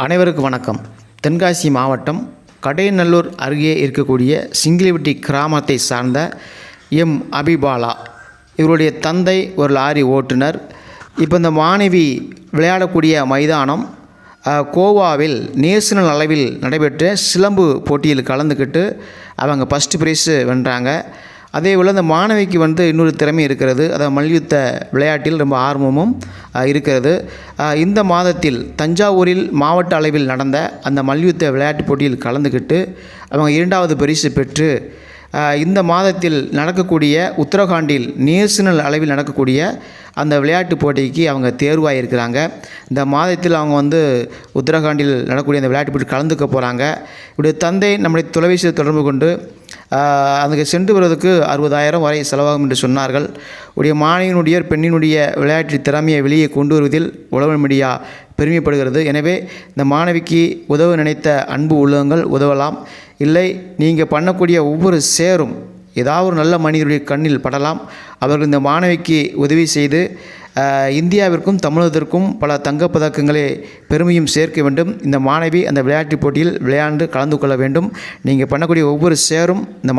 அனைவருக்கும் வணக்கம். தென்காசி மாவட்டம் கடையநல்லூர் அருகே இருக்கக்கூடிய சிங்கிலிவட்டி கிராமத்தை சார்ந்த எம் அபிபாலா. இவருடைய தந்தை ஒரு லாரி ஓட்டுநர். இப்போ இந்த மாணவி விளையாடக்கூடிய மைதானம் கோவாவில் நேஷனல் அளவில் நடைபெற்ற சிலம்பு போட்டியில் கலந்துக்கிட்டு அவங்க ஃபஸ்ட்டு ப்ரைஸு வென்றாங்க. அதே போல் அந்த மாணவிக்கு இன்னொரு திறமை இருக்கிறது. அதாவது மல்யுத்த விளையாட்டில் ரொம்ப ஆர்வமும் இருக்கிறது. இந்த மாதத்தில் தஞ்சாவூரில் மாவட்ட அளவில் நடந்த அந்த மல்யுத்த விளையாட்டு போட்டியில் கலந்துக்கிட்டு அவங்க 2வது பரிசு பெற்று இந்த மாதத்தில் நடக்கக்கூடிய உத்தரகாண்டில் நேஷனல் அளவில் நடக்கக்கூடிய அந்த விளையாட்டு போட்டிக்கு அவங்க தேர்வாகியிருக்கிறாங்க. இந்த மாதத்தில் அவங்க உத்தரகாண்டில் நடக்கக்கூடிய அந்த விளையாட்டு போட்டி கலந்துக்க போகிறாங்க. இவருடைய தந்தை நம்முடைய தொலைபேசியில் தொடர்பு கொண்டு அதுக்கு சென்று வருவதற்கு 60,000 வரை செலவாகும் என்று சொன்னார்கள். உடைய மாணவியினுடைய பெண்ணினுடைய விளையாட்டு திறமையை வெளியே கொண்டு வருவதில் உலக மீடியா பெருமைப்படுகிறது. எனவே இந்த மாணவிக்கு உதவ நினைத்த அன்பு உள்ளங்கள் உதவலாம். இல்லை, நீங்கள் பண்ணக்கூடிய ஒவ்வொரு சேரும் ஏதாவது ஒரு நல்ல மனிதருடைய கண்ணில் படலாம். அவர்கள் இந்த மாணவிக்கு உதவி செய்து இந்தியாவிற்கும் தமிழகத்திற்கும் பல தங்கப்பதக்கங்களை பெருமையும் சேர்க்க வேண்டும். இந்த மாணவி அந்த விளையாட்டுப் போட்டியில் விளையாண்டு கலந்து கொள்ள வேண்டும். நீங்கள் பண்ணக்கூடிய ஒவ்வொரு சேரும் இந்த